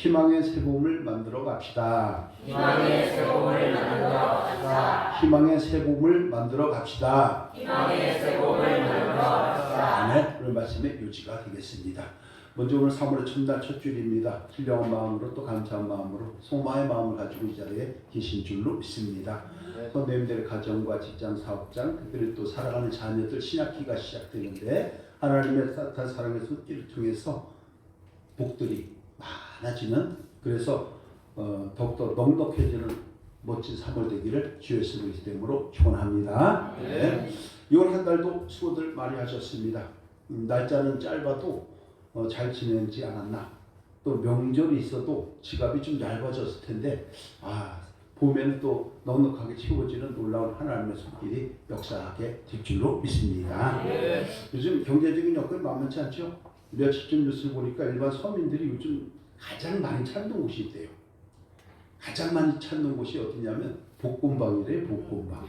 희망의 새 봄을 만들어 갑시다. 희망의 새 봄을 만들어 갑시다. 희망의 새 봄을 만들어 갑시다. 희망의 새 봄을 만들어 갑시다. 아멘. 오늘 말씀의 요지가 되겠습니다. 먼저 오늘 3월의 첫날 첫 줄입니다. 신령한 마음으로 또 감사한 마음으로 소망의 마음을 가지고 이 자리에 계신 줄로 믿습니다. 선배님들의 가정과 직장, 사업장, 특별히 또 사랑하는 자녀들 신학기가 시작되는데 하나님의 따뜻한 사랑의 손길을 통해서 복들이 많아지는, 그래서 더욱더 넉넉해지는 멋진 3월 되기를 주의 이름으로 이름으로 축원합니다. 네. 6월 한 달도 수고들 많이 하셨습니다. 날짜는 짧아도 잘 지내지 않았나. 또 명절이 있어도 지갑이 좀 얇아졌을 텐데 보면 또 넉넉하게 채워지는 놀라운 하나님의 손길이 역사하게 될 줄로 믿습니다. 네. 요즘 경제적인 여건이 만만치 않죠. 며칠 전 뉴스를 보니까 일반 서민들이 요즘 가장 많이 찾는 곳이 있대요. 가장 많이 찾는 곳이 어디냐면 복권방이래요. 복권방.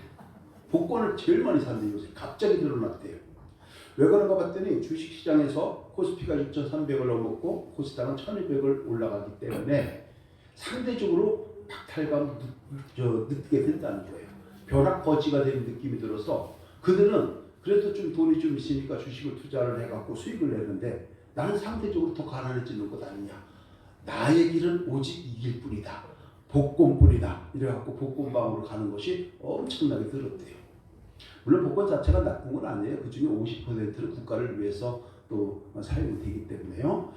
복권을 제일 많이 산대요. 요새 갑자기 늘어났대요. 왜 그런가 봤더니 주식시장에서 코스피가 6,300을 넘었고 코스닥은 1,200을 올라가기 때문에 상대적으로 박탈감 느끼게 된다는 거예요. 벼락거지가 되는 느낌이 들어서 그들은 그래도 좀 돈이 좀 있으니까 주식을 투자를 해갖고 수익을 내는데 나는 상대적으로 더 가난해지는 것 아니냐. 나의 길은 오직 이길 뿐이다. 복권뿐이다. 이래갖고 복권방으로 가는 것이 엄청나게 늘었대요. 물론 복권 자체가 나쁜 건 아니에요. 그 중에 50%는 국가를 위해서 또 사용이 되기 때문에요.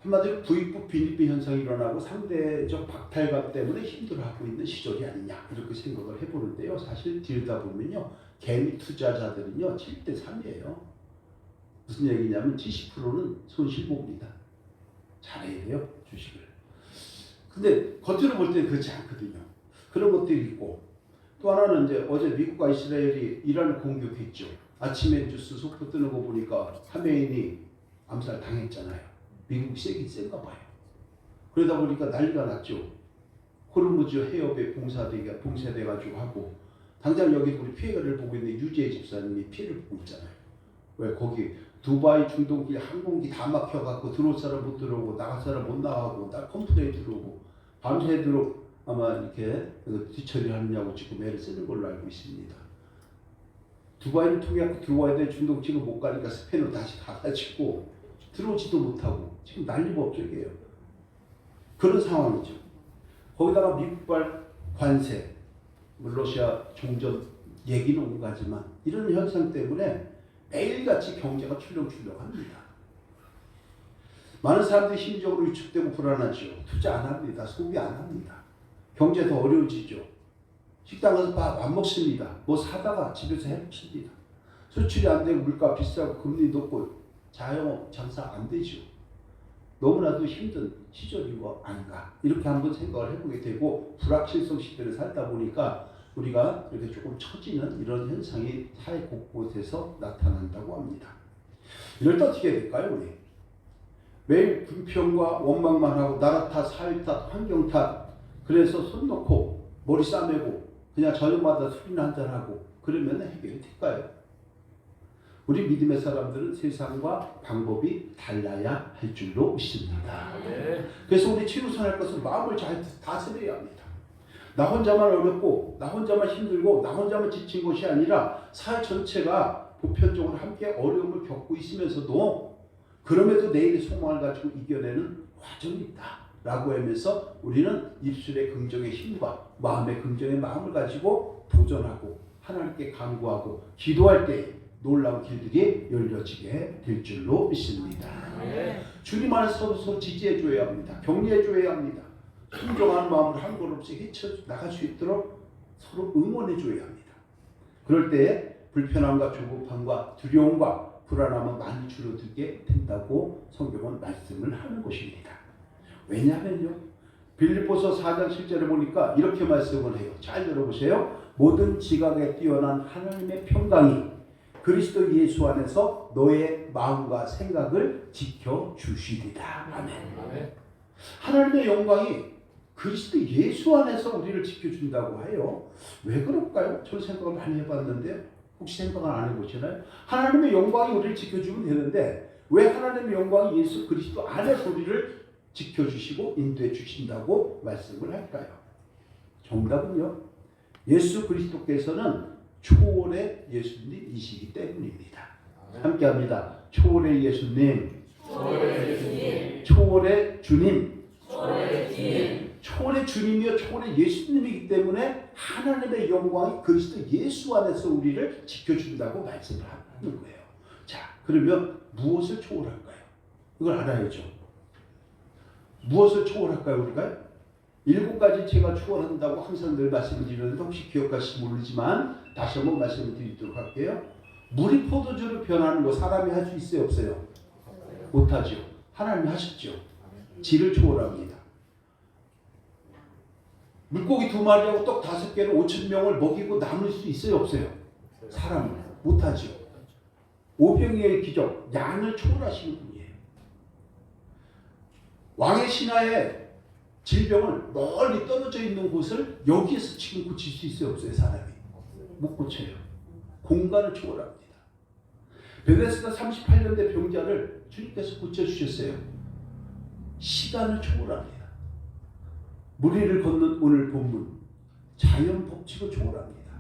한마디로 부익부 빈익빈 현상이 일어나고 상대적 박탈감 때문에 힘들어하고 있는 시절이 아니냐 이렇게 생각을 해보는데요. 사실 들여다보면요. 개미 투자자들은요 7대3이에요. 무슨 얘기냐면 70%는 손실봅니다. 잘해야 돼요 주식을. 근데 겉으로 볼 때는 그렇지 않거든요. 그런 것들이 있고 또 하나는 이제 어제 미국과 이스라엘이 이란을 공격했죠. 아침에 뉴스 속보 뜨는 거 보니까 하메인이 암살 당했잖아요. 미국이 세긴 센가 봐요. 그러다 보니까 난리가 났죠. 호르무즈 해협에 봉쇄돼가지고 하고 당장 여기 우리 피해를 보고 있는 유재 집사님이 피해를 보고 있잖아요. 왜 거기 두바이 중동길 항공기 다 막혀갖고 들어올 사람 못 들어오고 나갈 사람 못 나가고 나 컴플레인 들어오고 밤새도록 아마 이렇게 뒤처리하느냐고 지금 애를 쓰는 걸로 알고 있습니다. 두바이를 통해 들어와야 돼. 중동 지금 못 가니까 스페인으로 다시 가가지고 들어오지도 못하고 지금 난리법석이에요. 그런 상황이죠. 거기다가 미국발 관세, 러시아 종전 얘기는 온가지만 이런 현상 때문에 매일같이 경제가 출렁출렁합니다. 많은 사람들이 심리적으로 위축되고 불안하죠. 투자 안 합니다. 소비 안 합니다. 경제 더 어려워지죠. 식당 가서 밥 안 먹습니다. 뭐 사다가 집에서 해 먹습니다. 수출이 안 되고 물가 비싸고 금리 높고 자영업 장사 안 되죠. 너무나도 힘든 시절인 거 아닌가 이렇게 한번 생각을 해보게 되고 불확실성 시대를 살다 보니까 우리가 이렇게 조금 처지는 이런 현상이 사회 곳곳에서 나타난다고 합니다. 이럴 때 어떻게 해야 될까요? 우리 매일 불평과 원망만 하고 나라 탓, 사회 탓, 환경 탓 그래서 손 놓고 머리 싸매고 그냥 저녁마다 술이나 한잔하고 그러면 해결이 될까요? 우리 믿음의 사람들은 세상과 방법이 달라야 할 줄로 믿습니다. 그래서 우리 최우선할 것은 마음을 잘 다스려야 합니다. 나 혼자만 어렵고 나 혼자만 힘들고 나 혼자만 지친 것이 아니라 사회 전체가 보편적으로 함께 어려움을 겪고 있으면서도 그럼에도 내일의 소망을 가지고 이겨내는 과정이 있다 라고 하면서 우리는 입술의 긍정의 힘과 마음의 긍정의 마음을 가지고 도전하고 하나님께 간구하고 기도할 때 놀라운 길들이 열려지게 될 줄로 믿습니다. 주님 안에서 서로 지지해줘야 합니다. 격려해줘야 합니다. 순종하는 마음으로 한 걸음씩 헤쳐나갈 수 있도록 서로 응원해줘야 합니다. 그럴 때 불편함과 조급함과 두려움과 불안함은 많이 줄어들게 된다고 성경은 말씀을 하는 것입니다. 왜냐하면요. 빌립보서 4장 7절에 보니까 이렇게 말씀을 해요. 잘 들어보세요. 모든 지각에 뛰어난 하나님의 평강이 그리스도 예수 안에서 너의 마음과 생각을 지켜주시리라. 아멘. 하나님의 영광이 그리스도 예수 안에서 우리를 지켜준다고 해요. 왜 그럴까요? 저는 생각을 많이 해봤는데 혹시 생각을 안 해보시나요? 하나님의 영광이 우리를 지켜주면 되는데 왜 하나님의 영광이 예수 그리스도 안에서 우리를 지켜주시고 인도해 주신다고 말씀을 할까요? 정답은요, 예수 그리스도께서는 초월의 예수님이시기 때문입니다. 함께합니다. 초월의 예수님, 초월의 주님, 초월의 주님이요 초월의 예수님이기 때문에 하나님의 영광이 그리스도 예수 안에서 우리를 지켜준다고 말씀을 하는 거예요. 자, 그러면 무엇을 초월할까요? 이걸 알아야죠. 무엇을 초월할까요, 우리가? 7가지 제가 초월한다고 항상 늘 말씀을 드리는데 혹시 기억하실지 모르지만 다시 한번 말씀을 드리도록 할게요. 물이 포도주로 변하는 거 사람이 할 수 있어요, 없어요? 못하죠. 하나님이 하셨죠. 질을 초월합니다. 물고기 2마리하고 떡 5개로 5,000명을 먹이고 남을 수 있어요, 없어요? 사람은 못하죠. 오병이의 기적, 양을 초월하시는 분이에요. 왕의 신하의 질병을 멀리 떨어져 있는 곳을 여기에서 지금 고칠 수 있어요, 없어요? 사람이 못 고쳐요. 공간을 초월합니다. 베데스다 38년대 병자를 주님께서 고쳐주셨어요. 시간을 초월합니다. 무리를 걷는 오늘 본문, 자연 법칙을 초월합니다.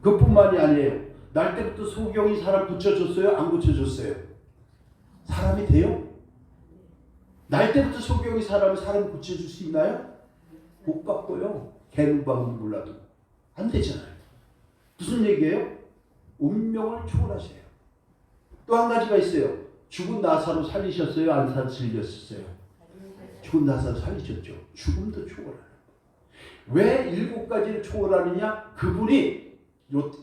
그뿐만이 아니에요. 날 때부터 소경이 사람 고쳐줬어요? 안 고쳐줬어요? 사람이 돼요? 날 때부터 소경이 사람 고쳐줄 수 있나요? 못 바꿔요. 개누방은 몰라도 안 되잖아요. 무슨 얘기예요? 운명을 초월하세요. 또 한 가지가 있어요. 죽은 나사로 살리셨어요? 안 살리셨어요? 죽은 나사로 살리셨죠. 죽음도 초월하는. 왜 7가지를 초월하느냐? 그분이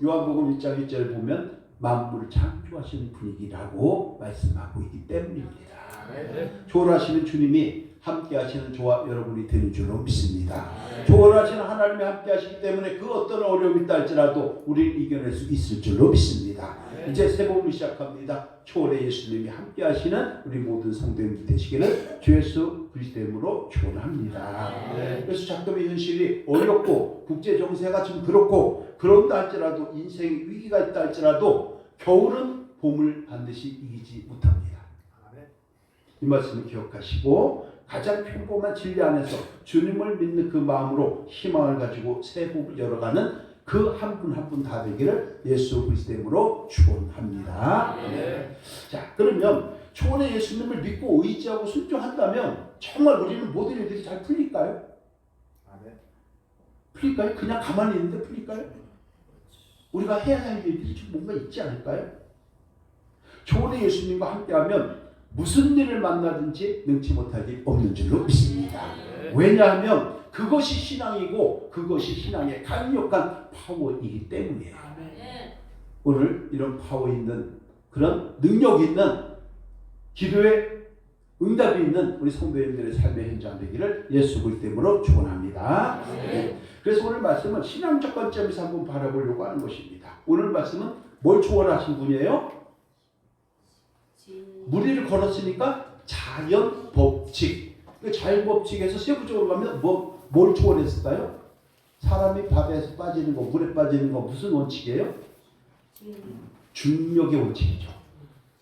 요한복음 1장 1절을 보면 만물을 창조하시는 분이라고 말씀하고 있기 때문입니다. 초월하시는 주님이 함께 하시는 저와 여러분이 되는 줄로 믿습니다. 초월하시는 하나님이 함께 하시기 때문에 그 어떤 어려움이 있다 할지라도 우리는 이겨낼 수 있을 줄로 믿습니다. 이제 새 복음을 시작합니다. 초월의 예수님이 함께 하시는 우리 모든 성도님들 되시기를 주 예수 그리스도의 이름으로 축원합니다. 그래서 작금의 현실이 어렵고 국제 정세가 좀 그렇고 그런다 할지라도 인생의 위기가 있다 할지라도 겨울은 봄을 반드시 이기지 못합니다. 이 말씀을 기억하시고 가장 평범한 진리 안에서 주님을 믿는 그 마음으로 희망을 가지고 새 복을 열어가는 그 한 분 한 분 다 되기를 예수 그리스도의 이름으로 축원합니다. 자, 그러면 초월의 예수님을 믿고 의지하고 순종한다면 정말 우리는 모든 일들이 잘 풀릴까요? 풀릴까요? 그냥 가만히 있는데 풀릴까요? 우리가 해야 할 일들이 좀 뭔가 있지 않을까요? 초월의 예수님과 함께하면 무슨 일을 만나든지 능치 못할 일 없는 줄로 믿습니다. 왜냐하면 그것이 신앙이고 그것이 신앙의 강력한 파워이기 때문이에요. 오늘 이런 파워 있는 그런 능력 있는 기도에 응답이 있는 우리 성도님들의 삶의 현장 되기를 예수 그리스도 이름으로 축원합니다. 그래서 오늘 말씀은 신앙적 관점에서 한번 바라보려고 하는 것입니다. 오늘 말씀은 뭘 초월하신 분이에요? 무리를 걸었으니까 자연 법칙. 그 자연 법칙에서 세부적으로 가면 뭘 초월했을까요? 사람이 바다에서 빠지는 거, 물에 빠지는 거 무슨 원칙이에요? 중력의 원칙이죠.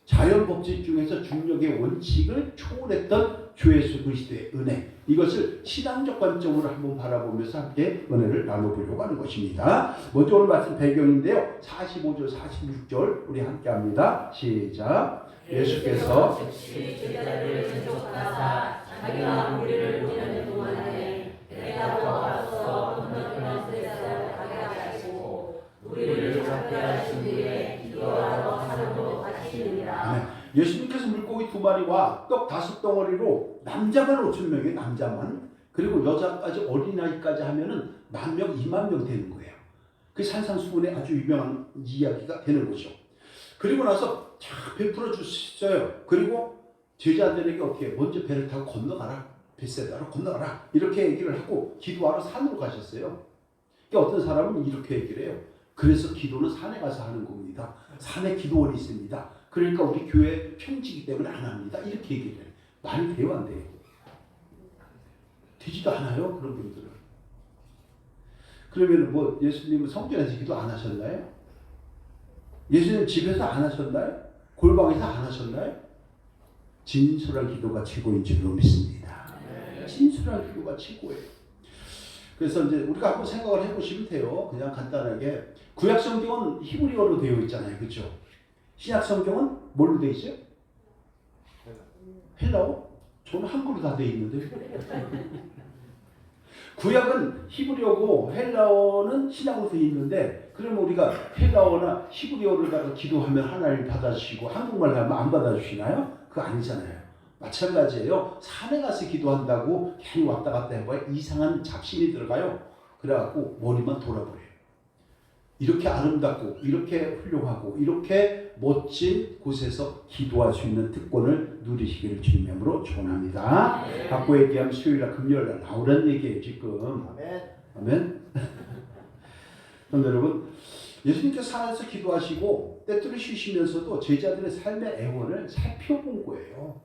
자연 법칙 중에서 중력의 원칙을 초월했던 주 예수 그리스도의 은혜. 이것을 신앙적 관점으로 한번 바라보면서 함께 은혜를 나눠보려고 하는 것입니다. 먼저 오늘 말씀 배경인데요. 45절, 46절 우리 함께 합니다. 시작. 예수께서 제자들을 전속하사 자기가 우리를 보내는 동안에 배타고 앞서 건너편 세상을 가게 하시고 우리를 잡게 하신 뒤에 기도하러 산으로 가시느니라. 예수님께서 물고기 2마리와 떡 5덩어리로 남자만 5,000명이에요. 남자만. 그리고 여자까지 어린아이까지 하면은 10,000명, 20,000명 되는 거예요. 그 산상수훈의 아주 유명한 이야기가 되는 거죠. 그리고 나서 쫙 베풀어 주셨어요. 그리고 제자들에게 어떻게 먼저 배를 타고 건너가라. 벳세다로 건너가라. 이렇게 얘기를 하고 기도하러 산으로 가셨어요. 그러니까 어떤 사람은 이렇게 얘기를 해요. 그래서 기도는 산에 가서 하는 겁니다. 산에 기도원이 있습니다. 그러니까 우리 교회 평지이기 때문에 안 합니다. 이렇게 얘기를 해요. 말이 돼요, 안 돼요? 되지도 않아요, 그런 분들은. 그러면 뭐 예수님은 성전에서 기도 안 하셨나요? 예수님 집에서 안 하셨나요? 골방에서 안 하셨나요? 진솔한 기도가 최고인 줄로 믿습니다. 진솔한 기도가 최고예요. 그래서 이제 우리가 한번 생각을 해보시면 돼요. 그냥 간단하게 구약 성경은 히브리어로 되어 있잖아요, 그렇죠? 신약 성경은 뭘로 되어 있어요? 헬라어? 저는 한글로 다 되어 있는데. 구약은 히브리어고 헬라어는 신약으로 되어 있는데, 그러면 우리가 헬라어나 히브리어로다가 기도하면 하나님 받아주시고 한국말 하면 안 받아주시나요? 그거 아니잖아요. 마찬가지예요. 산에 가서 기도한다고 괜히 왔다 갔다 해봐야 이상한 잡신이 들어가요. 그래갖고 머리만 돌아버려요. 이렇게 아름답고 이렇게 훌륭하고 이렇게 멋진 곳에서 기도할 수 있는 특권을 누리시기를 주님의 이름으로 축원합니다. 받고 얘기하면 수요일날 금요일날 나오라는 얘기예요 지금. 아멘. 그럼 여러분, 예수님께서 산에서 기도하시고 때때로 쉬시면서도 제자들의 삶의 애원을 살펴본 거예요.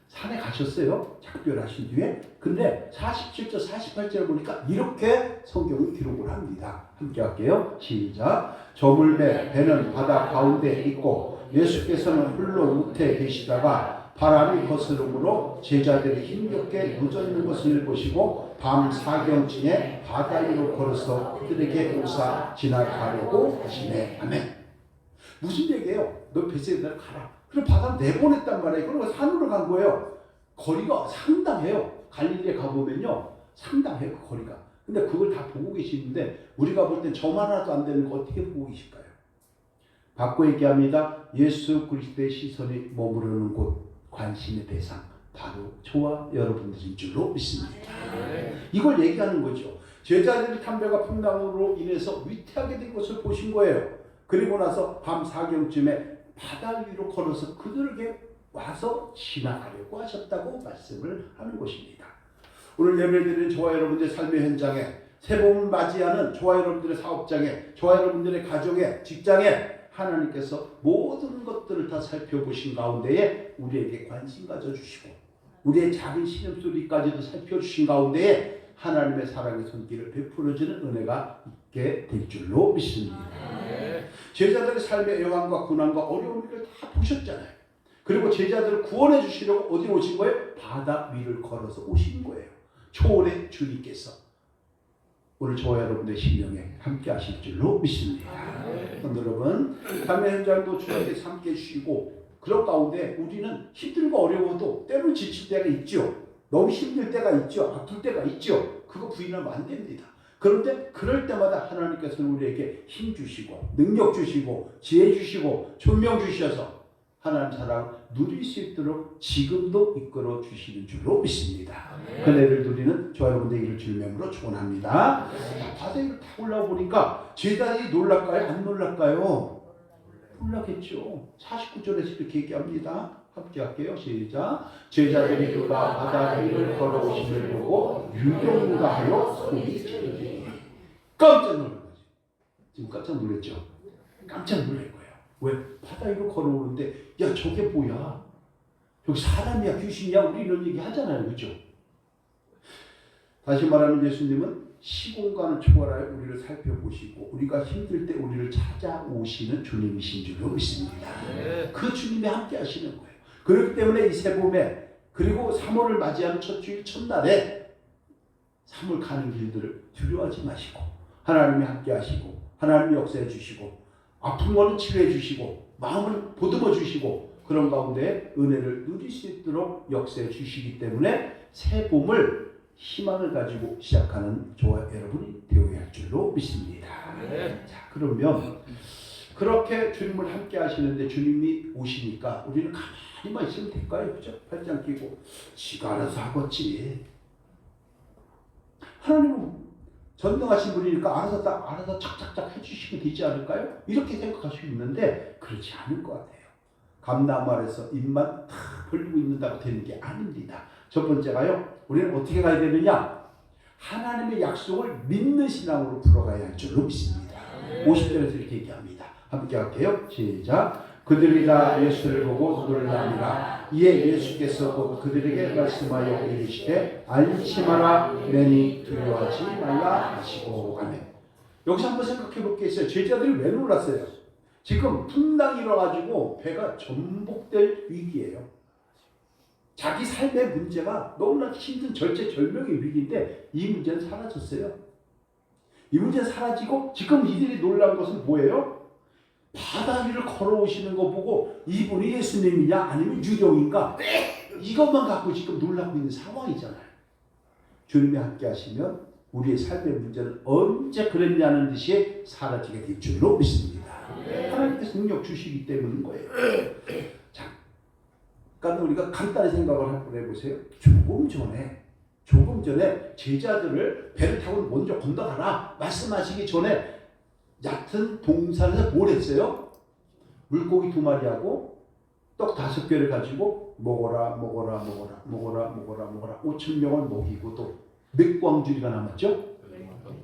산에 가셨어요. 작별하신 뒤에. 근데 47절 48절 보니까 이렇게 성경은 기록을 합니다. 함께 할게요. 시작. 저물매 배는 바다 가운데 있고 예수께서는 홀로 우태에 계시다가 바람이 거스름으로 제자들이 힘겹게 늦어있는 것을 보시고 밤 사경쯤에 바다 위로 걸어서 그들에게 오사 지나가려고 하시네. 아멘. 무슨 얘기예요? 너 베세다를 가라. 그럼 바다를 내보냈단 말이에요. 그리고 산으로 간 거예요. 거리가 상당해요. 갈릴리에 가보면요, 상당해요, 그 거리가. 근데 그걸 다 보고 계시는데 우리가 볼 땐 점 하나도 안 되는 거 어떻게 보고 계실까요? 바꿔 얘기합니다. 예수 그리스도의 시선이 머무르는 곳, 관심의 대상, 바로 저와 여러분들인 줄로 믿습니다. 이걸 얘기하는 거죠. 제자들이 담배가 풍랑으로 인해서 위태하게 된 것을 보신 거예요. 그리고 나서 밤 사경쯤에 바다 위로 걸어서 그들에게 와서 지나가려고 하셨다고 말씀을 하는 것입니다. 오늘 예배드리는 저와 여러분들의 삶의 현장에, 새봄을 맞이하는 저와 여러분들의 사업장에, 저와 여러분들의 가정에, 직장에 하나님께서 모든 것들을 다 살펴보신 가운데에 우리에게 관심 가져주시고 우리의 작은 신음소리까지도 살펴주신 가운데에 하나님의 사랑의 손길을 베풀어주는 은혜가 있게 될 줄로 믿습니다. 제자들의 삶의 애환과 고난과 어려움을 다 보셨잖아요. 그리고 제자들을 구원해 주시려고 어디로 오신 거예요? 바다 위를 걸어서 오신 거예요. 초월의 주님께서 오늘 저와 여러분의 심령에 함께 하실 줄로 믿습니다. 여러분, 삶의 현장도 주님께 함께 주시고 그런 가운데 우리는 힘들고 어려워도 때로 지칠 때가 있죠. 너무 힘들 때가 있죠. 아플 때가 있죠. 그거 부인하면 안 됩니다. 그런데 그럴 때마다 하나님께서는 우리에게 힘 주시고 능력 주시고 지혜 주시고 존명 주셔서 하나님 사랑 누릴 수 있도록 지금도 이끌어 주시는 줄로 믿습니다. 그 은혜를 누리는 저와 여러분들 이를 주님으로 축원합니다. 바다에 딱 올라와 보니까 제자들이 놀랄까요? 안 놀랄까요? 놀라겠죠. 49절에서 이렇게 얘기합니다. 함께 할게요. 시작. 제자들이 그가 바다 위를 걸어오심을 보고 유경가하여 소리 지르니 깜짝 놀란 거죠. 지금 깜짝 놀랐죠? 깜짝 놀랄 거예요. 왜? 바다 위로 걸어오는데 야 저게 뭐야? 여기 사람이야 귀신이야? 우리 이런 얘기 하잖아요. 그렇죠? 다시 말하면 예수님은 시공간을 초월하여 우리를 살펴보시고 우리가 힘들 때 우리를 찾아오시는 주님이신 줄로 믿습니다. 그 주님이 함께 하시는 거예요. 그렇기 때문에 이 새봄에 그리고 3월을 맞이하는 첫 주일 첫날에 3월 가는 길들을 두려워하지 마시고 하나님이 함께 하시고 하나님이 역사해 주시고 아픈 거는 치료해 주시고 마음을 보듬어 주시고 그런 가운데 은혜를 누릴 수 있도록 역사해 주시기 때문에 새봄을 희망을 가지고 시작하는 저와 여러분이 되어야 할 줄로 믿습니다. 자, 그러면 그렇게 주님을 함께 하시는데 주님이 오시니까 우리는 가만히만 있으면 될까요? 그죠? 팔짱 끼고 지가 알아서 하겠지. 하나님은 전능하신 분이니까 알아서 착착착 해주시면 되지 않을까요? 이렇게 생각할 수 있는데 그렇지 않을 것 같아요. 감나무 아래서 입만 탁 벌리고 있는다고 되는 게 아닙니다. 첫 번째가요. 우리는 어떻게 가야 되느냐? 하나님의 약속을 믿는 신앙으로 풀어가야 할 줄로 믿습니다. 50절에서 이렇게 얘기합니다. 함께 할게요. 시작. 그들이 다 예수를 보고 놀라니라. 이에 예수께서 곧 그들에게 말씀하여 이르시되 안심하라 내니 두려워하지 말라 하시고. 아멘. 여기서 한번 생각해 볼 게 있어요. 제자들이 왜 놀랐어요? 지금 풍랑이 일어가지고 배가 전복될 위기예요. 자기 삶의 문제가 너무나 힘든 절체절명의 위기인데 이 문제는 사라졌어요. 이 문제는 사라지고 지금 이들이 놀란 것은 뭐예요? 바다 위를 걸어오시는 거 보고 이분이 예수님이냐 아니면 유령인가 이것만 갖고 지금 놀라고 있는 상황이잖아요. 주님이 함께 하시면 우리의 삶의 문제는 언제 그랬냐는 듯이 사라지게 될 줄로 믿습니다. 하나님께서 능력 주시기 때문인 거예요. 자, 그러니까 우리가 간단히 생각을 한번 해보세요. 조금 전에 제자들을 배를 타고 먼저 건너가라 말씀하시기 전에 얕은 동산에서 뭘 했어요? 물고기 2마리하고 떡 5개를 가지고 먹어라 5,000명을 먹이고 또 몇 광주리가 남았죠?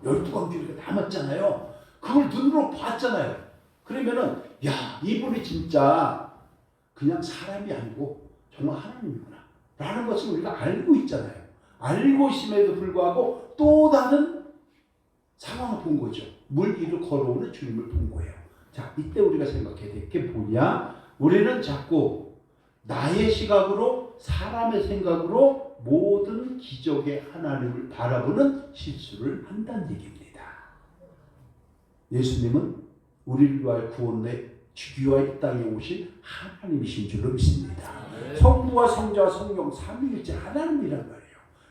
12광주리가 남았잖아요. 그걸 눈으로 봤잖아요. 그러면은 야 이분이 진짜 그냥 사람이 아니고 정말 하나님이구나 라는 것을 우리가 알고 있잖아요. 알고 있음에도 불구하고 또 다른 상황을 본 거죠. 물 위로 걸어오는 주님을 본 거예요. 자, 이때 우리가 생각해야 될 게 뭐냐? 우리는 자꾸 나의 시각으로 사람의 생각으로 모든 기적의 하나님을 바라보는 실수를 한다는 얘기입니다. 예수님은 우리를 위하여 구원의 주기와 이 땅에 오신 하나님이신 줄로 믿습니다. 성부와 성자와 성령 삼위일체 하나님이란 말이에요.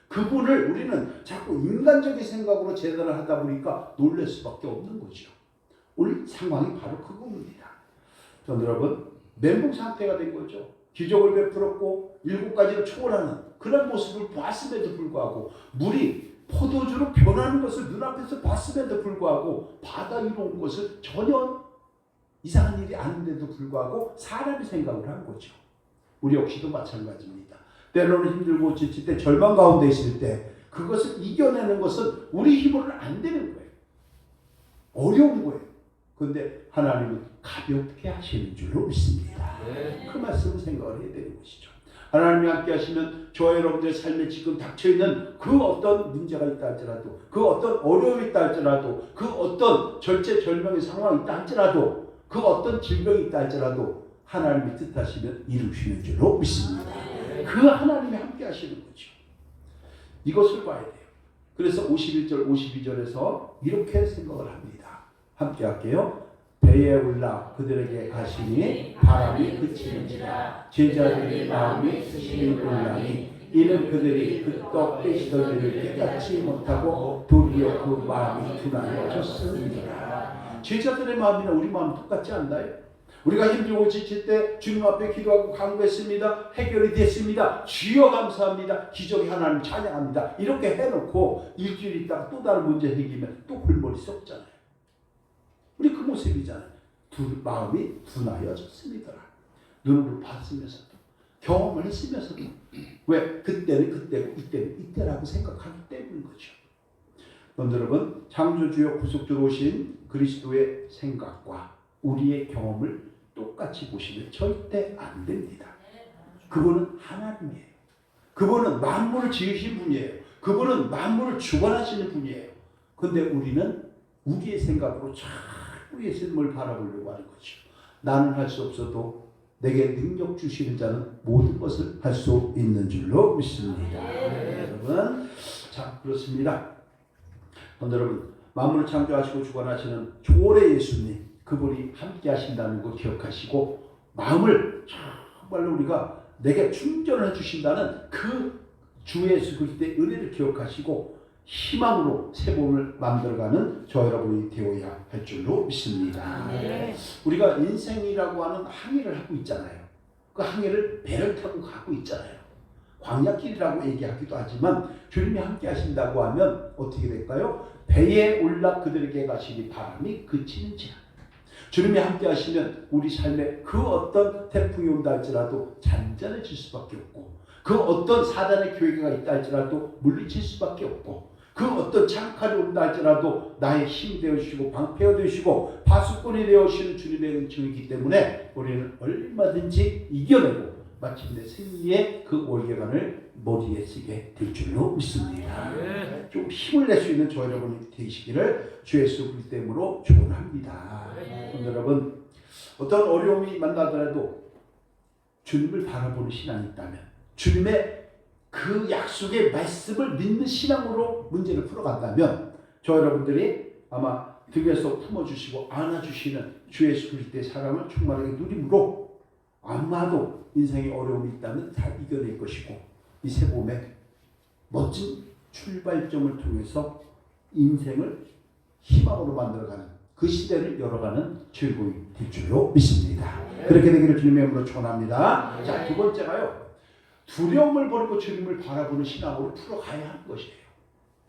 그분을 우리는 자꾸 인간적인 생각으로 재단을 하다 보니까 놀랄 수밖에 없는 거죠. 오늘 상황이 바로 그겁니다. 전 여러분 멘붕 상태가 된 거죠. 기적을 베풀었고 7가지를 초월하는 그런 모습을 봤음에도 불구하고 물이 포도주로 변하는 것을 눈앞에서 봤음에도 불구하고 바다 위로 온 것을 전혀 이상한 일이 아닌데도 불구하고 사람이 생각을 한 거죠. 우리 역시도 마찬가지입니다. 때로는 힘들고 지칠 때 절망 가운데 있을 때 그것을 이겨내는 것은 우리 힘으로는 안 되는 거예요. 어려운 거예요. 그런데 하나님은 가볍게 하시는 줄로 믿습니다. 그 말씀을 생각을 해야 되는 것이죠. 하나님이 함께 하시면 저와 여러분들의 삶에 지금 닥쳐있는 그 어떤 문제가 있다 할지라도 그 어떤 어려움이 있다 할지라도 그 어떤 절체절명의 상황이 있다 할지라도 그 어떤 질병이 있다 할지라도 하나님이 뜻하시면 이루시는 줄로 믿습니다. 그 하나님이 함께 하시는 거죠. 이것을 봐야 돼요. 그래서 51절 52절에서 이렇게 생각을 합니다. 함께 할게요. 배에 올라 그들에게 가시니 바람이 그치는지라 제자들의 마음이 스심이 놀라니 이는 그들이 그 떡 떼시던 일을 깨닫지 못하고 도리어 그 마음이 둔하여졌습니다. 제자들의 마음이나 우리 마음 똑같지 않나요? 우리가 힘들고 지칠 때 주님 앞에 기도하고 간구했습니다. 해결이 됐습니다. 주여 감사합니다. 기적이 하나님 찬양합니다. 이렇게 해놓고 일주일 있다가 또 다른 문제 생기면 또 골머리 썩잖아요. 우리 그 모습이잖아요. 마음이 둔하여졌습니다. 눈으로 봤으면서도 경험을 했으면서도 왜? 그때는 그때고 이때는 이때라고 생각하기 때문인 거죠. 여러분 창조주여 구속주로 오신 그리스도의 생각과 우리의 경험을 똑같이 보시면 절대 안 됩니다. 그분은 하나님이에요. 그분은 만물을 지으신 분이에요. 그분은 만물을 주관하시는 분이에요. 그런데 우리는 우리의 생각으로 자꾸 예수님을 바라보려고 하는 거죠. 나는 할 수 없어도 내게 능력 주시는 자는 모든 것을 할 수 있는 줄로 믿습니다. 여러분, 자 그렇습니다. 여러분, 만물을 창조하시고 주관하시는 초월의 예수님, 그분이 함께 하신다는 거 기억하시고 마음을 정말로 우리가 내게 충전을 해주신다는 그 주 예수 그리스도의 은혜를 기억하시고 희망으로 새 몸을 만들어가는 저 여러분이 되어야 할 줄로 믿습니다. 우리가 인생이라고 하는 항해를 하고 있잖아요. 그 항해를 배를 타고 가고 있잖아요. 광야길이라고 얘기하기도 하지만 주님이 함께 하신다고 하면 어떻게 될까요? 배에 올라 그들에게 가시니 바람이 그치는지라. 주님이 함께 하시면 우리 삶에 그 어떤 태풍이 온다 할지라도 잔잔해질 수밖에 없고 그 어떤 사단의 교회가 있다 할지라도 물리칠 수밖에 없고 그 어떤 창칼이 온다 할지라도 나의 힘이 되어주시고 방패가 되어주시고 파수꾼이 되어주시는 주님의 은총이기 때문에 우리는 얼마든지 이겨내고 마침내 승리의 그 월계관을 머리에 쓰게 될 줄로 믿습니다. 좀 힘을 낼 수 있는 저 여러분이 되시기를 주 예수 그리스도 이름으로 축원합니다. 여러분 어떤 어려움이 만나더라도 주님을 바라보는 신앙이 있다면 주님의 그 약속의 말씀을 믿는 신앙으로 문제를 풀어간다면 저 여러분들이 아마 등에서 품어주시고 안아주시는 주 예수 그리스도의 사랑을 충만하게 누림으로 아마도 인생에 어려움이 있다면 다 이겨낼 것이고 이 새봄에 멋진 출발점을 통해서 인생을 희망으로 만들어가는 그 시대를 열어가는 즐거움이 될 줄로 믿습니다. 그렇게 되기를 주님의 이름으로 축원합니다. 자, 두 번째가요. 두려움을 버리고 주님을 바라보는 신앙으로 풀어가야 하는 것이에요.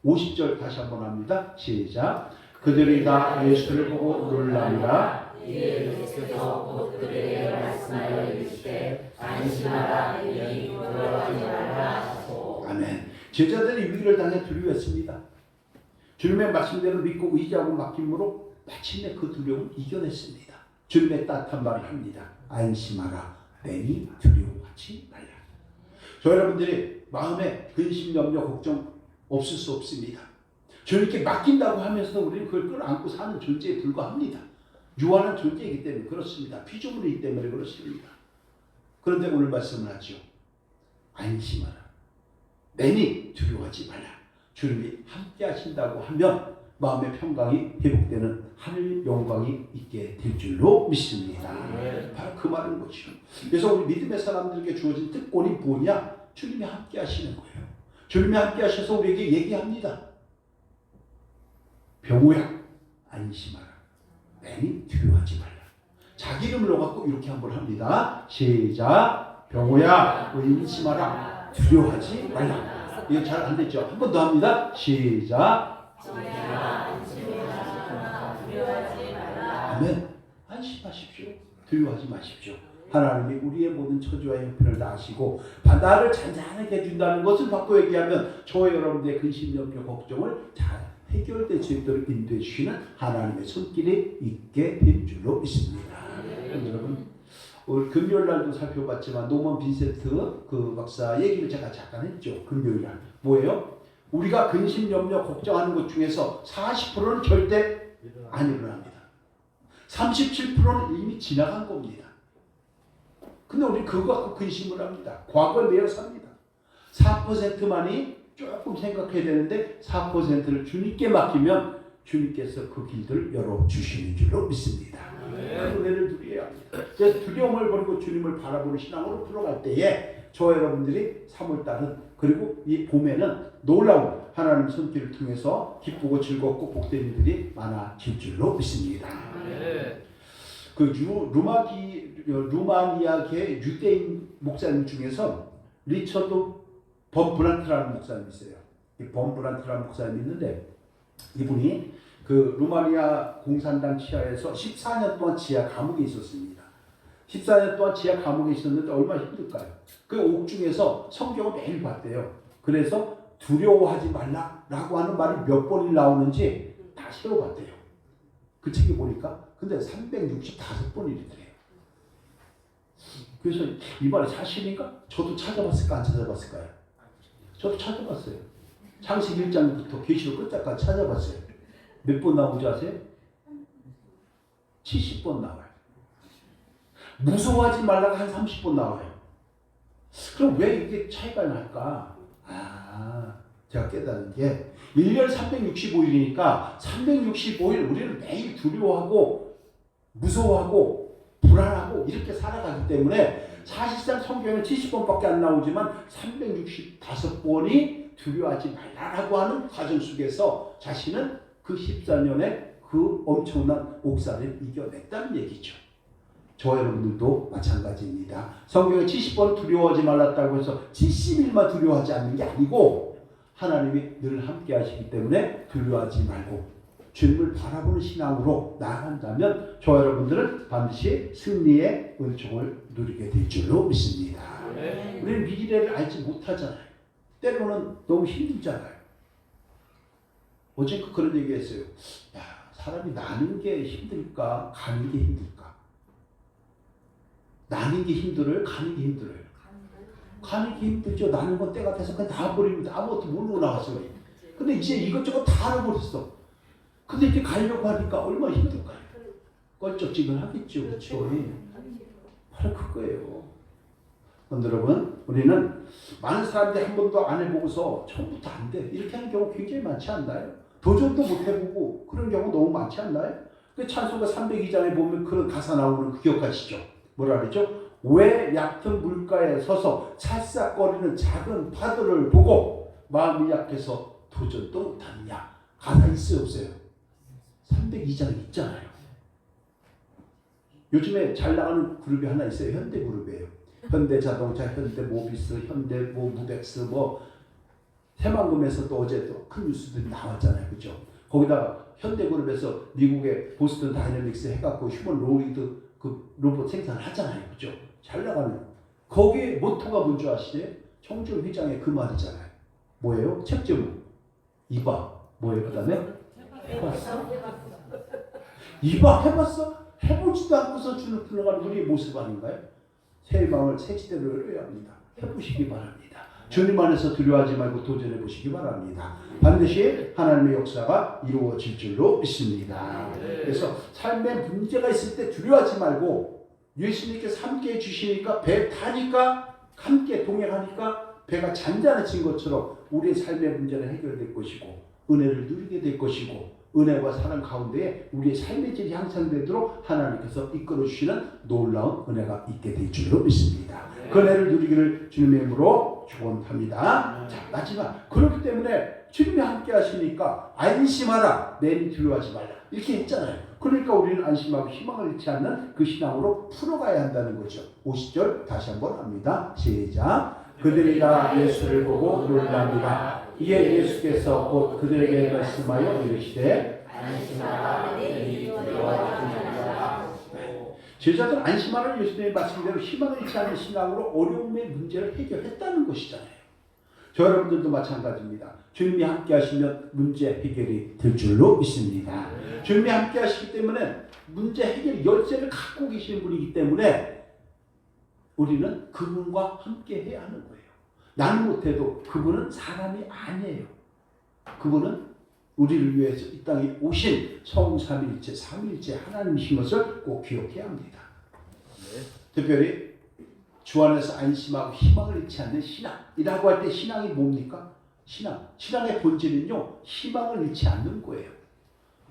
50절 다시 한번 합니다. 시작. 그들이 다 예수를 보고 놀라니라. 이에 예수께서 곧 그들에게 말씀하여 이르시되 안심하라 이니 두려워하지 말라 하시고. 아멘. 제자들이 위기를 당해 두려워했습니다. 주님의 말씀대로 믿고 의지하고 맡김으로 마침내 그 두려움을 이겨냈습니다. 주님의 따뜻한 말을 합니다. 안심하라 내니 두려워하지 말라. 저 여러분들이 마음에 근심, 염려, 걱정 없을 수 없습니다. 주님께 맡긴다고 하면서도 우리는 그걸 끌어안고 사는 존재에 불과합니다. 유한한 존재이기 때문에 그렇습니다. 피조물이기 때문에 그렇습니다. 그런데 오늘 말씀을 하죠. 안심하라. 내니 두려워하지 말라. 주님이 함께 하신다고 하면 마음의 평강이 회복되는 하늘 영광이 있게 될 줄로 믿습니다. 바로 그 말인 거죠. 그래서 우리 믿음의 사람들에게 주어진 특권이 뭐냐? 주님이 함께 하시는 거예요. 주님이 함께 하셔서 우리에게 얘기합니다. 병우야 안심하라. 내니 두려워하지 말라. 자기 이름을 넣어갖고 이렇게 한번 합니다. 시작. 병우야 안심하라. 두려워하지 말라. 이거 잘 안 됐죠? 한 번 더 합니다. 시작. 아멘. 안심하십시오. 두려워하지 마십시오. 하나님이 우리의 모든 처지와 형편을 다 아시고 바다를 잔잔하게 해준다는 것을 바꿔 얘기하면 저와 여러분들의 근심, 염려, 걱정을 잘 해결될 수 있도록 인도해 주시는 하나님의 손길이 있게 될 줄로 믿습니다. 여러분 오늘 금요일 날도 살펴봤지만 노먼 빈센트 그 박사 얘기를 제가 잠깐 했죠. 금요일 날 뭐예요? 우리가 근심, 염려, 걱정하는 것 중에서 40%는 절대 안 일어납니다. 37%는 이미 지나간 겁니다. 근데 우리 그거 갖고 근심을 합니다. 과거에 매여 삽니다. 4%만이 조금 생각해야 되는데 4%를 주님께 맡기면 주님께서 그 길들을 열어주시는 줄로 믿습니다. 그 은혜를 누려야 합니다. 그래서 두려움을 버리고 주님을 바라보는 신앙으로 풀어갈 때에 저 여러분들이 3월달은 그리고 이 봄에는 놀라운 하나님 손길을 통해서 기쁘고 즐겁고 복된 일들이 많아질 줄로 믿습니다. 그 루마니아계 유대인 목사님 중에서 리처드 범브란트라는 목사님이 있어요. 이 범브란트라는 목사님이 있는데 이분이 그 루마니아 공산당 치하에서 14년 동안 지하 감옥에 있었습니다. 14년 동안 지하 감옥에 있었는데 얼마나 힘들까요? 그 옥중에서 성경을 매일 봤대요. 그래서 두려워하지 말라라고 하는 말이 몇 번이 나오는지 다 세워봤대요. 그 책에 보니까 근데 365번이래요. 그래서 이 말이 사실인가? 저도 찾아봤을까 안 찾아봤을까요? 저도 찾아봤어요. 창세기 1장부터 계시록 끝까지 찾아봤어요. 몇 번 나오지 아세요? 70번 나와요. 무서워하지 말라가 한 30번 나와요. 그럼 왜 이게 차이가 날까? 제가 깨달은 게 1년 365일이니까 365일 우리는 매일 두려워하고 무서워하고 불안하고 이렇게 살아가기 때문에 사실상 성경에는 70번밖에 안 나오지만 365번이 두려워하지 말라라고 하는 과정 속에서 자신은 그 14년에 그 엄청난 옥살을 이겨냈다는 얘기죠. 저와 여러분들도 마찬가지입니다. 성경에 70번 두려워하지 말랐다고 해서 70일만 두려워하지 않는 게 아니고 하나님이 늘 함께 하시기 때문에 두려워하지 말고 주님을 바라보는 신앙으로 나아간다면 저와 여러분들은 반드시 승리의 은총을 누리게 될 줄로 믿습니다. 우리는 미래를 알지 못하잖아요. 때로는 너무 힘들잖아요. 어제 그런 얘기 했어요. 야, 사람이 나는 게 힘들까? 가는 게 힘들까? 나는 게 힘들어요? 가는 게 힘들어요? 가는 게 힘들죠. 나는 건 때가 돼서 그냥 나와버리면 아무것도 모르고 나왔어요. 근데 이제 이것저것 다 알아버렸어. 근데 이렇게 가려고 하니까 얼마나 힘들까요? 껄쩍지근하겠죠. 그렇죠? 바로 그거예요. 여러분, 우리는 많은 사람들이 한 번도 안 해보고서 처음부터 안 돼 이렇게 하는 경우 굉장히 많지 않나요? 도전도 못 해보고 그런 경우 너무 많지 않나요? 그 찬송가 302장에 보면 그런 가사 나오는 그 기억하시죠? 뭐라 그러죠? 왜 얕은 물가에 서서 찰싹거리는 작은 파도를 보고 마음이 약해서 도전도 못하느냐. 가사 있어요 없어요? 302장에 있잖아요. 요즘에 잘 나가는 그룹이 하나 있어요. 현대그룹이에요. 현대자동차, 현대모비스, 현대무벡스 새만금에서도 어제 또 큰 뉴스들이 나왔잖아요. 그죠? 거기다가 현대그룹에서 미국의 보스턴 다이내믹스 해갖고 휴먼 로이드 그 로봇 생산을 하잖아요. 그죠? 잘 나가는. 거기에 모토가 뭔지 아시죠? 청주 회장의 그 말이잖아요. 뭐예요? 책 제목. 이봐. 뭐예요? 그 다음에? 해봤어? 이봐 해봤어? 해보지도 않고서 주눅 들어가는 우리의 모습 아닌가요? 새 마음을 새 지대로 열어야 합니다. 해보시기 바랍니다. 주님 안에서 두려워하지 말고 도전해 보시기 바랍니다. 반드시 하나님의 역사가 이루어질 줄로 믿습니다. 그래서 삶에 문제가 있을 때 두려워하지 말고 예수님께서 함께 해주시니까 배 타니까 함께 동행하니까 배가 잔잔해진 것처럼 우리의 삶의 문제는 해결될 것이고 은혜를 누리게 될 것이고 은혜와 사랑 가운데에 우리의 삶의 질이 향상되도록 하나님께서 이끌어주시는 놀라운 은혜가 있게 될 줄로 믿습니다. 그 은혜를 누리기를 주님의 이름으로 축원합니다. 자, 마지막. 그렇기 때문에 주님이 함께 하시니까 안심하라. 내니 두려워하지 말라. 이렇게 했잖아요. 그러니까 우리는 안심하고 희망을 잃지 않는 그 신앙으로 풀어가야 한다는 거죠. 50절 다시 한번 합니다. 시작. 그들이 다 예수를 보고 놀랍니다. 이에 예수께서 곧 그들에게 말씀하여 이르시되 안심하라. 내니 두려워하지 말라. 제자들 안심하라 예수님의 말씀대로 희망을 잃지 않는 신앙으로 어려움의 문제를 해결했다는 것이잖아요. 저 여러분들도 마찬가지입니다. 주님이 함께 하시면 문제 해결이 될 줄로 믿습니다. 주님이 함께 하시기 때문에 문제 해결 열쇠를 갖고 계시는 분이기 때문에 우리는 그분과 함께 해야 하는 거예요. 나는 못해도 그분은 사람이 아니에요. 그분은 우리를 위해서 이 땅에 오신 성삼일체, 삼일체 하나님이신 것을 꼭 기억해야 합니다. 특별히 주 안에서 안심하고 희망을 잃지 않는 신앙이라고 할 때 신앙이 뭡니까? 신앙의 본질은요, 희망을 잃지 않는 거예요.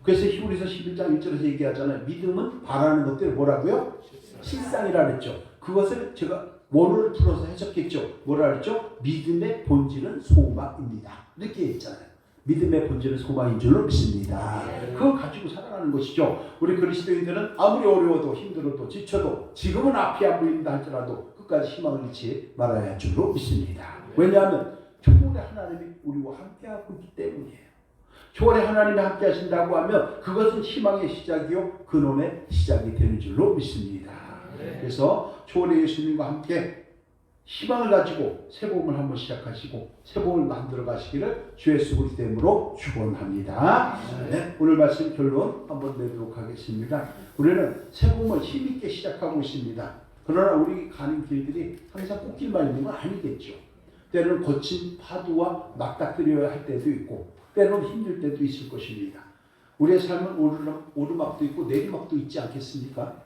그래서 히브리서 11장 1절에서 얘기하잖아요. 믿음은 바라는 것들을 뭐라고요? 실상이라 그랬죠. 그것을 제가 원어를 풀어서 해석했죠. 뭐라 그랬죠? 믿음의 본질은 소망입니다. 이렇게 했잖아요. 믿음의 본질은 소망인 줄로 믿습니다. 그걸 가지고 살아가는 것이죠. 우리 그리스도인들은 아무리 어려워도 힘들어도 지쳐도 지금은 앞이 안 보인다 할지라도 끝까지 희망을 잃지 말아야 할 줄로 믿습니다. 왜냐하면 초월의 하나님이 우리와 함께하고 있기 때문이에요. 초월의 하나님이 함께 하신다고 하면 그것은 희망의 시작이요 근원의 시작이 되는 줄로 믿습니다. 그래서 초월의 예수님과 함께 희망을 가지고 새봄을 한번 시작하시고 새봄을 만들어 가시기를 주 예수 그리스도의 이름으로 축원합니다. 네, 오늘 말씀 결론 한번 내도록 하겠습니다. 우리는 새봄을 힘있게 시작하고 있습니다. 그러나 우리 가는 길들이 항상 꽃길만 있는 건 아니겠죠. 때로는 거친 파도와 맞닥뜨려야 할 때도 있고 때로는 힘들 때도 있을 것입니다. 우리의 삶은 오르막도 있고 내리막도 있지 않겠습니까?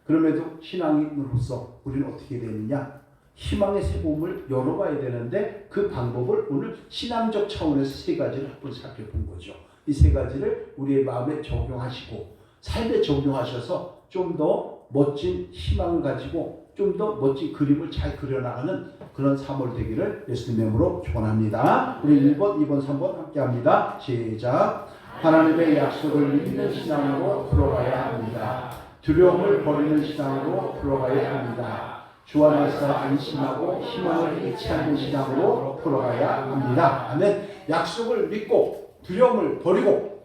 그럼에도 신앙인으로서 우리는 어떻게 되느냐? 희망의 새봄을 열어봐야 되는데 그 방법을 오늘 신앙적 차원에서 세 가지를 한번 살펴본 거죠. 이 세 가지를 우리의 마음에 적용하시고 삶에 적용하셔서 좀 더 멋진 희망을 가지고 좀 더 멋진 그림을 잘 그려나가는 그런 3월 되기를 예수님의 이름으로 축원합니다. 우리 1번, 2번, 3번 함께 합니다. 시작. 하나님의 약속을 믿는 신앙으로 풀어가야 합니다. 두려움을 버리는 신앙으로 풀어가야 합니다. 주 안에서 안심하고 희망을 잃지 않는 신앙으로 풀어가야 합니다. 아멘. 약속을 믿고 두려움을 버리고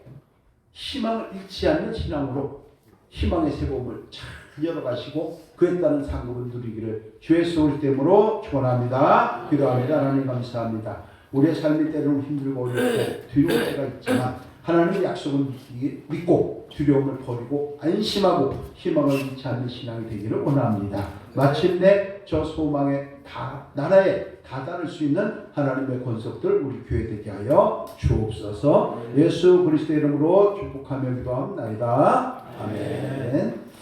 희망을 잃지 않는 신앙으로 희망의 새봄을 잘 열어가시고 그에 따른 상급을 누리기를 주 예수 그리스도 이름으로 축원합니다. 기도합니다. 하나님 감사합니다. 우리의 삶이 때로는 힘들고 어려울 때 두려울 때가 있지만 하나님의 약속을 믿고 두려움을 버리고 안심하고 희망을 잃지 않는 신앙이 되기를 원합니다. 마침내 저 소망의 나라에 다다를 수 있는 하나님의 권속들 우리 교회 되게 하여 주옵소서. 예수 그리스도의 이름으로 축복하며 기도합니다. 아멘.